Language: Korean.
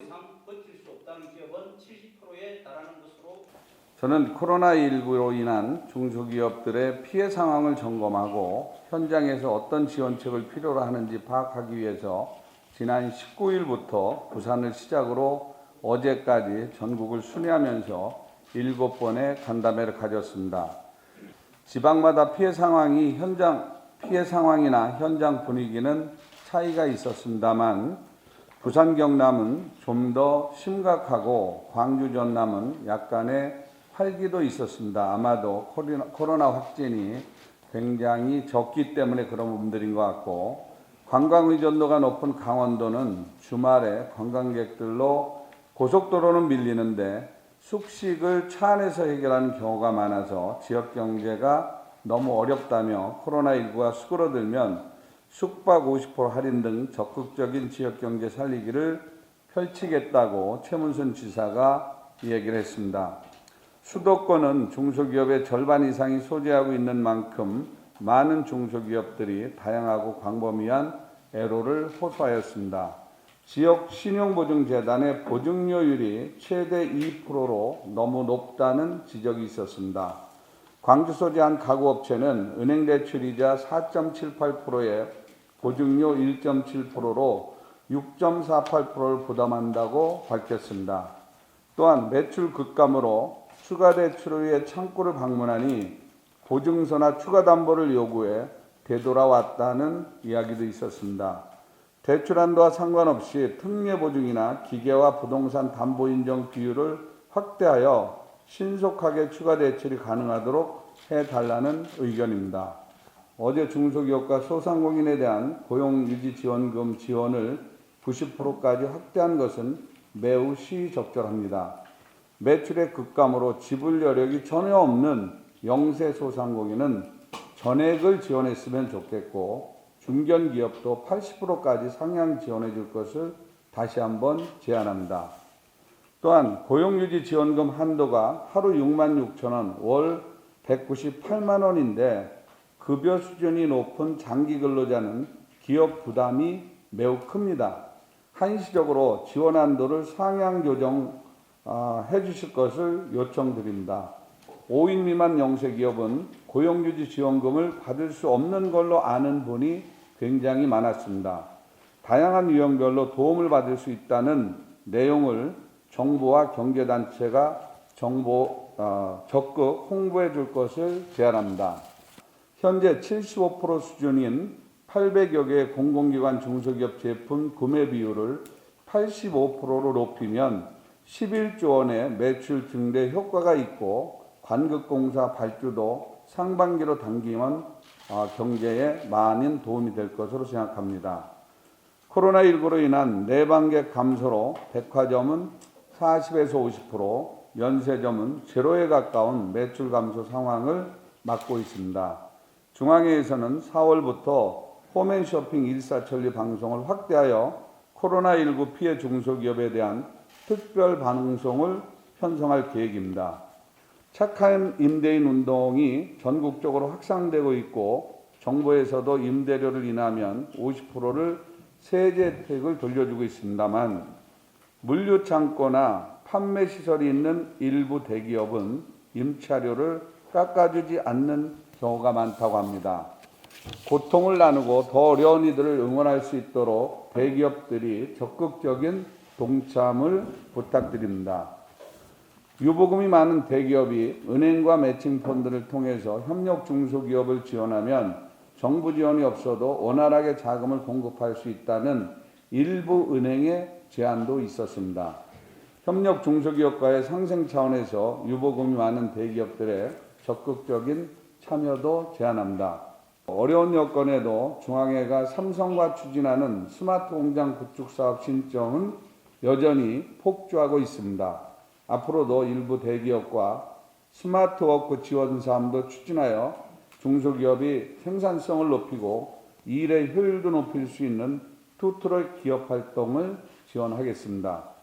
이상 버틸 수 없다는 기업은 70%에 달하는 것으로. 저는 코로나19로 인한 중소기업들의 피해 상황을 점검하고 현장에서 어떤 지원책을 필요로 하는지 파악하기 위해서 지난 19일부터 부산을 시작으로 어제까지 전국을 순회하면서 7번의 간담회를 가졌습니다. 지방마다 피해 상황이나 현장 분위기는 차이가 있었습니다만 부산 경남은 좀 더 심각하고 광주 전남은 약간의 활기도 있었습니다. 아마도 코로나 확진이 굉장히 적기 때문에 그런 부분들인 것 같고, 관광 의존도가 높은 강원도는 주말에 관광객들로 고속도로는 밀리는데 숙식을 차 안에서 해결하는 경우가 많아서 지역 경제가 너무 어렵다며 코로나19가 수그러들면 숙박 50% 할인 등 적극적인 지역 경제 살리기를 펼치겠다고 최문순 지사가 얘기를 했습니다. 수도권은 중소기업의 절반 이상이 소재하고 있는 만큼 많은 중소기업들이 다양하고 광범위한 애로를 호소하였습니다. 지역 신용보증재단의 보증료율이 최대 2%로 너무 높다는 지적이 있었습니다. 광주 소재 한 가구업체는 은행 대출이자 4.78%에 보증료 1.7%로 6.48%를 부담한다고 밝혔습니다. 또한 매출 급감으로 추가 대출을 위해 창구를 방문하니 보증서나 추가 담보를 요구해 되돌아왔다는 이야기도 있었습니다. 대출 한도와 상관없이 특례 보증이나 기계와 부동산 담보 인정 비율을 확대하여 신속하게 추가 대출이 가능하도록 해달라는 의견입니다. 어제 중소기업과 소상공인에 대한 고용유지지원금 지원을 90%까지 확대한 것은 매우 시의적절합니다. 매출의 급감으로 지불 여력이 전혀 없는 영세 소상공인은 전액을 지원했으면 좋겠고, 중견기업도 80%까지 상향 지원해 줄 것을 다시 한번 제안합니다. 또한 고용유지지원금 한도가 하루 6만 6천 원, 월 198만 원인데 급여 수준이 높은 장기 근로자는 기업 부담이 매우 큽니다. 한시적으로 지원 한도를 상향 조정 해주실 것을 요청드립니다. 5인 미만 영세기업은 고용유지지원금을 받을 수 없는 걸로 아는 분이 굉장히 많았습니다. 다양한 유형별로 도움을 받을 수 있다는 내용을 정부와 경제단체가 적극 홍보해 줄 것을 제안합니다. 현재 75% 수준인 800여 개의 공공기관 중소기업 제품 구매 비율을 85%로 높이면 11조 원의 매출 증대 효과가 있고 관극공사 발주도 상반기로 당기면 경제에 많은 도움이 될 것으로 생각합니다. 코로나19로 인한 내방객 감소로 백화점은 40에서 50%, 면세점은 제로에 가까운 매출 감소 상황을 맞고 있습니다. 중앙회에서는 4월부터 홈앤쇼핑 일사천리 방송을 확대하여 코로나19 피해 중소기업에 대한 특별 방송을 편성할 계획입니다. 착한 임대인 운동이 전국적으로 확산되고 있고 정부에서도 임대료를 인하면 50%를 세제 혜택을 돌려주고 있습니다만 물류창고나 판매시설이 있는 일부 대기업은 임차료를 깎아주지 않는 경우가 많다고 합니다. 고통을 나누고 더 어려운 이들을 응원할 수 있도록 대기업들이 적극적인 동참을 부탁드립니다. 유보금이 많은 대기업이 은행과 매칭펀드를 통해서 협력 중소기업을 지원하면 정부 지원이 없어도 원활하게 자금을 공급할 수 있다는 일부 은행의 제안도 있었습니다. 협력 중소기업과의 상생 차원에서 유보금이 많은 대기업들의 적극적인 참여도 제안합니다. 어려운 여건에도 중앙회가 삼성과 추진하는 스마트 공장 구축 사업 신청은 여전히 폭주하고 있습니다. 앞으로도 일부 대기업과 스마트워크 지원 사업도 추진하여 중소기업이 생산성을 높이고 일의 효율도 높일 수 있는 투트랙 기업 활동을 지원하겠습니다.